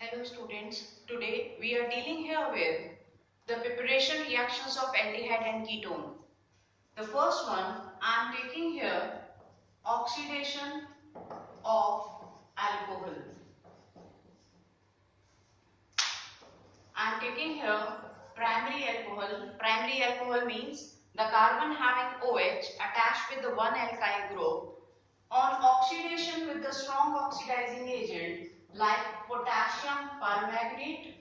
Hello students, today we are dealing here with the preparation reactions of aldehyde and ketone. The first one I am taking here oxidation of alcohol. I am taking here primary alcohol. Primary alcohol means the carbon having OH attached with the one alkyl group on oxidation with the strong oxidizing agent like potassium permanganate,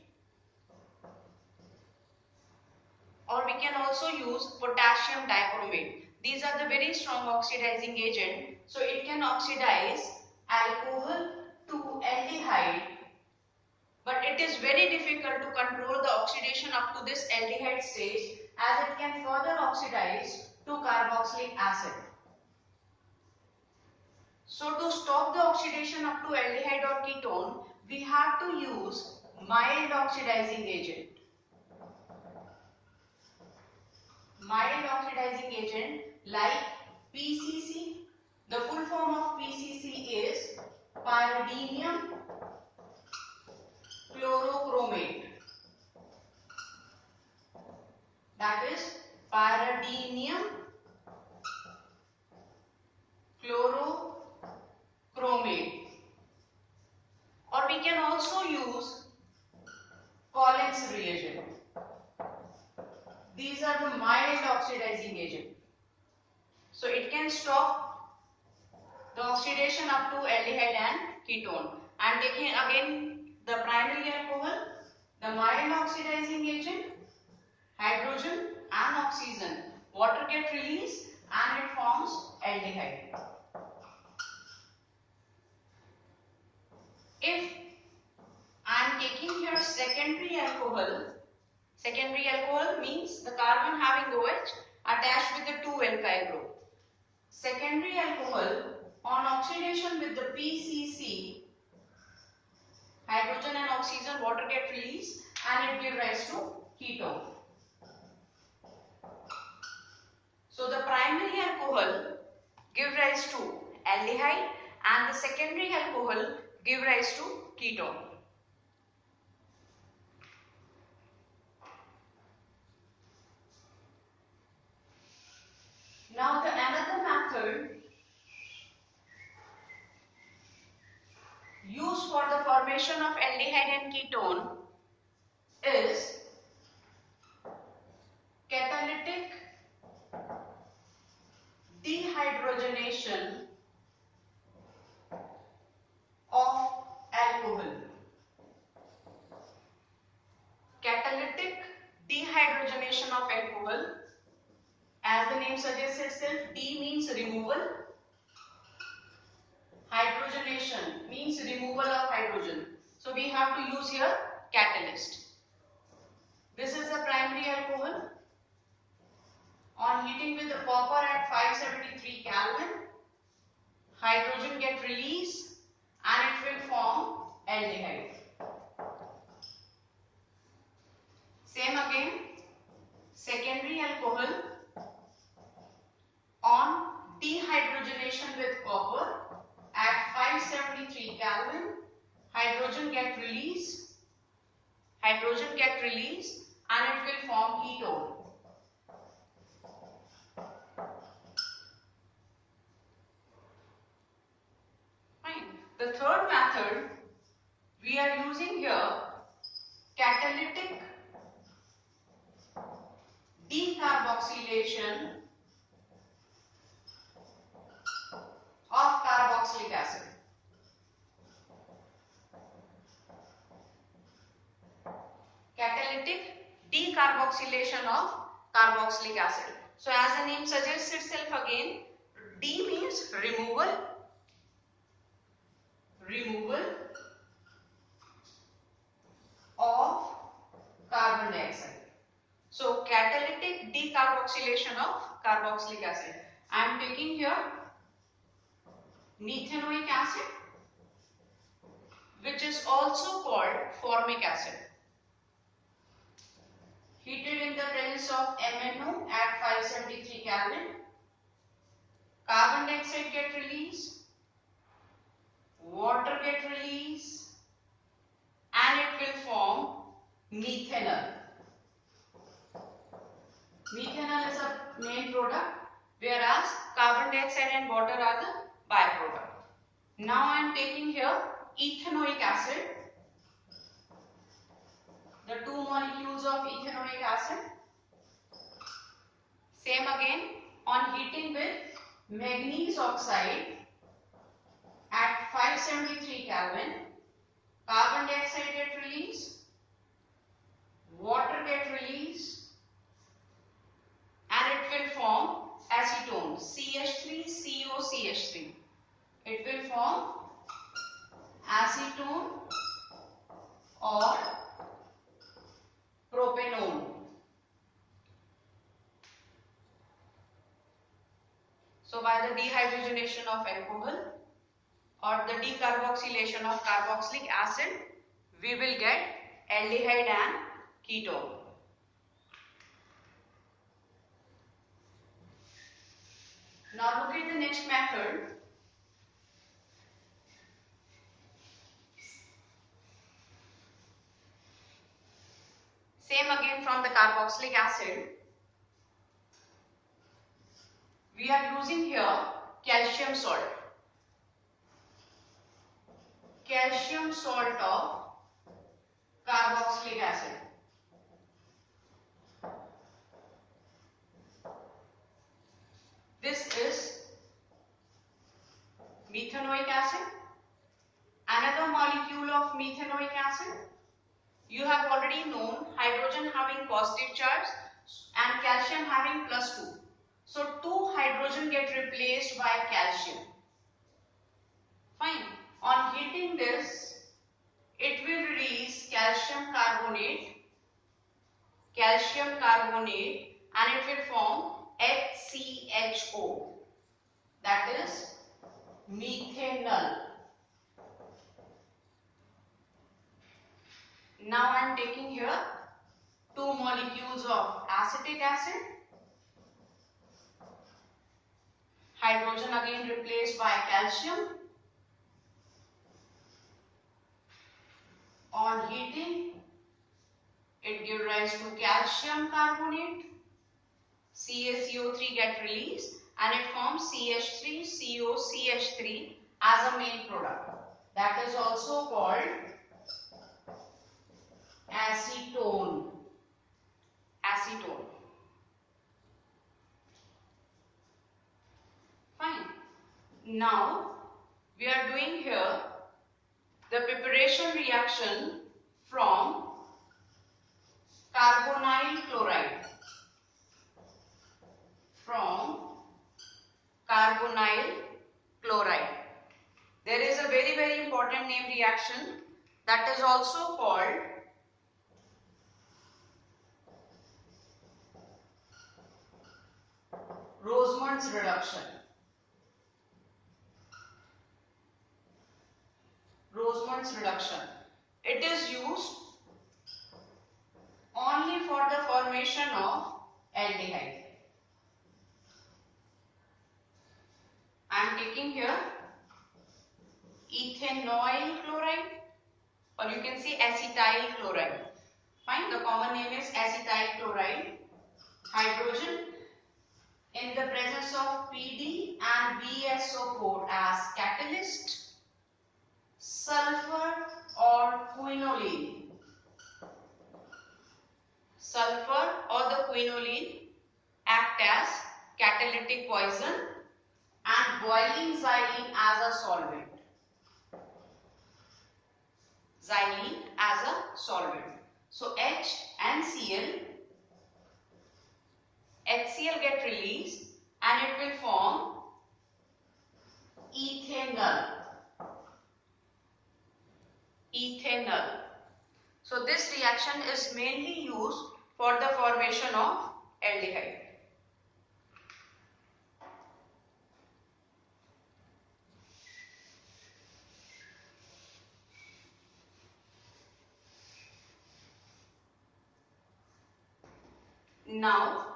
or we can also use potassium dichromate. These are the very strong oxidizing agent, so it can oxidize alcohol to aldehyde, but it is very difficult to control the oxidation up to this aldehyde stage as it can further oxidize to carboxylic acid. So to stop the oxidation up to aldehyde or ketone, we have to use mild oxidizing agent. Mild oxidizing agent like PCC. The full form of PCC is pyridinium chlorochromate. That is pyridinium chlorochromate. Or we can also use Collins reagent. These are the mild oxidizing agent. So it can stop the oxidation up to aldehyde and ketone. I am taking again the primary alcohol, the mild oxidizing agent, hydrogen and oxygen. Water get released and it forms aldehyde. If I am taking here secondary alcohol means the carbon having OH attached with the 2 alkyl group. Secondary alcohol on oxidation with the PCC, hydrogen and oxygen, water get released and it gives rise to ketone. So the primary alcohol give rise to aldehyde and the secondary alcohol give rise to ketone. Now the another method used for the formation of aldehyde and ketone is catalytic dehydrogenation of alcohol. Catalytic dehydrogenation of alcohol, as the name suggests itself, D means removal, hydrogenation means removal of hydrogen. So we have to use here catalyst. This is the primary alcohol. On heating with the copper at 573 Kelvin, hydrogen get released and it will form aldehyde. Same again, secondary alcohol on dehydrogenation with copper at 573 Kelvin, hydrogen get released and it will form ketone. Fine. The third method we are using here catalytic decarboxylation of carboxylic acid. Catalytic decarboxylation of carboxylic acid. So as the name suggests itself again, D means removal of carbon dioxide. So catalytic decarboxylation of carboxylic acid. I am taking here methanoic acid, which is also called formic acid. Heated in the presence of MnO at 573 Kelvin, carbon dioxide get released, water get released and methanol. Methanol is a main product, whereas carbon dioxide and water are the byproduct. Now I am taking here ethanoic acid, the two molecules of ethanoic acid. Same again, on heating with manganese oxide at 573 Kelvin, carbon dioxide get released, water get released, and it will form acetone CH3COCH3. It will form acetone or propanone. So by the dehydrogenation of alcohol or the decarboxylation of carboxylic acid, we will get aldehyde and ketone. Now look at the next method. Same again from the carboxylic acid. We are using here calcium salt. Calcium salt of carboxylic acid. This is methanoic acid. Another molecule of methanoic acid. You have already known hydrogen having positive charge and calcium having +2. So 2 hydrogen get replaced by calcium. Fine. On heating this, it will release calcium carbonate, and it will form HCHO. That is methanol. Now I am taking here 2 molecules of acetic acid. Hydrogen again replaced by calcium. On heating, it gives rise to calcium carbonate. CaCO3 get released and it forms CH3COCH3 as a main product. That is also called acetone. Fine. Now we are doing here the preparation reaction from carbonyl chloride. There is a very important name reaction that is also called Roseman's reduction. It is used only for the formation of aldehyde. I am taking here ethanoyl chloride, or you can say acetyl chloride. Fine, the common name is acetyl chloride. Hydrogen in the presence of PD and BSO4 as catalyst. Sulfur or quinoline. Sulfur or the quinoline act as catalytic poison and boiling xylene as a solvent. So HCl get released and it will form ethanol. So this reaction is mainly used for the formation of aldehyde. Now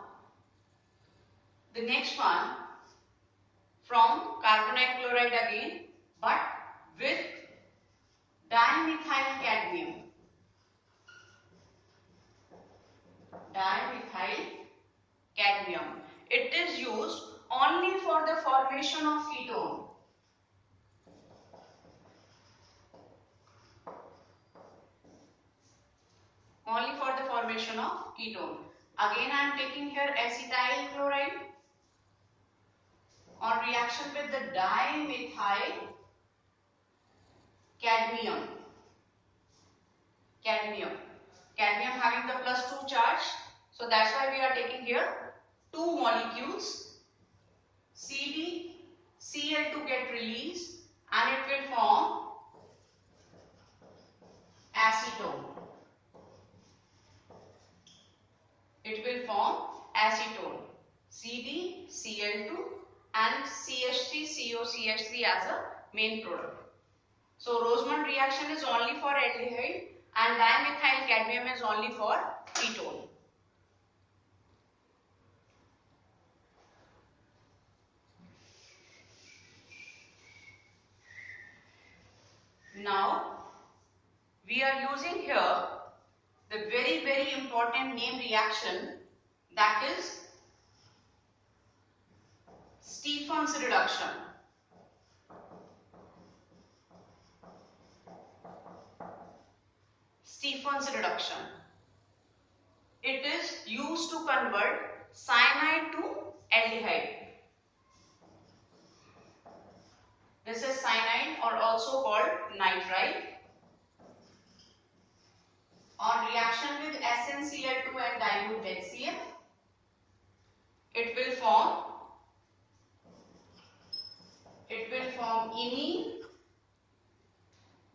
the next one from carbonyl chloride again, but with dimethyl cadmium. dimethyl cadmium. It is used only for the formation of ketone. Only for the formation of ketone. Again I am taking here acetyl chloride on reaction with the dimethyl cadmium. Cadmium having the +2 charge. So that's why we are taking here two molecules. CdCl2 get released and it will form acetone. It will form acetone. CdCl2 and CH3COCH3 as a main product. So Rosemont reaction is only for aldehyde and dimethyl cadmium is only for ketone. Now we are using here the very important name reaction, that is Stephen's reduction. Stephen's reduction. It is used to convert cyanide to aldehyde. This is cyanide or also called nitrite. On reaction with SnCl2 and dilute HCl, it will form imine.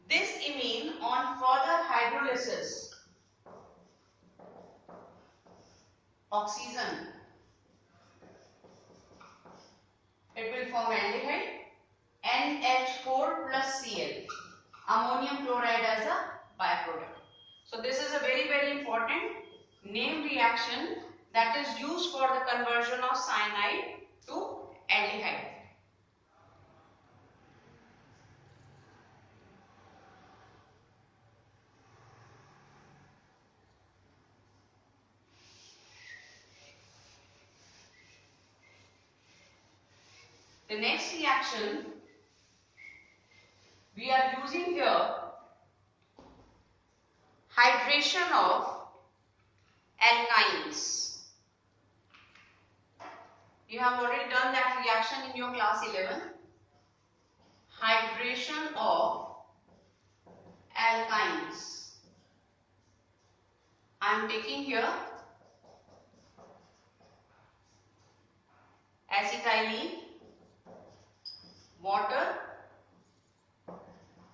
This imine on further hydrolysis, oxygen, it will form aldehyde, NH4 plus Cl, ammonium chloride as a byproduct. So this is a very important name reaction that is used for the conversion of cyanide to aldehyde. The next reaction we are using here, hydration of alkynes. You have already done that reaction in your class 11. Hydration of alkynes. I am taking here acetylene, water,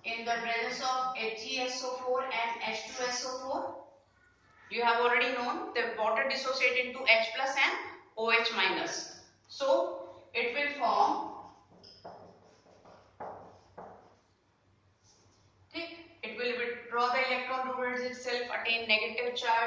in the presence of HgSO4 and H2SO4. You have already known the water dissociate into H plus and OH minus. So it will form, it will withdraw the electron towards itself, attain negative charge,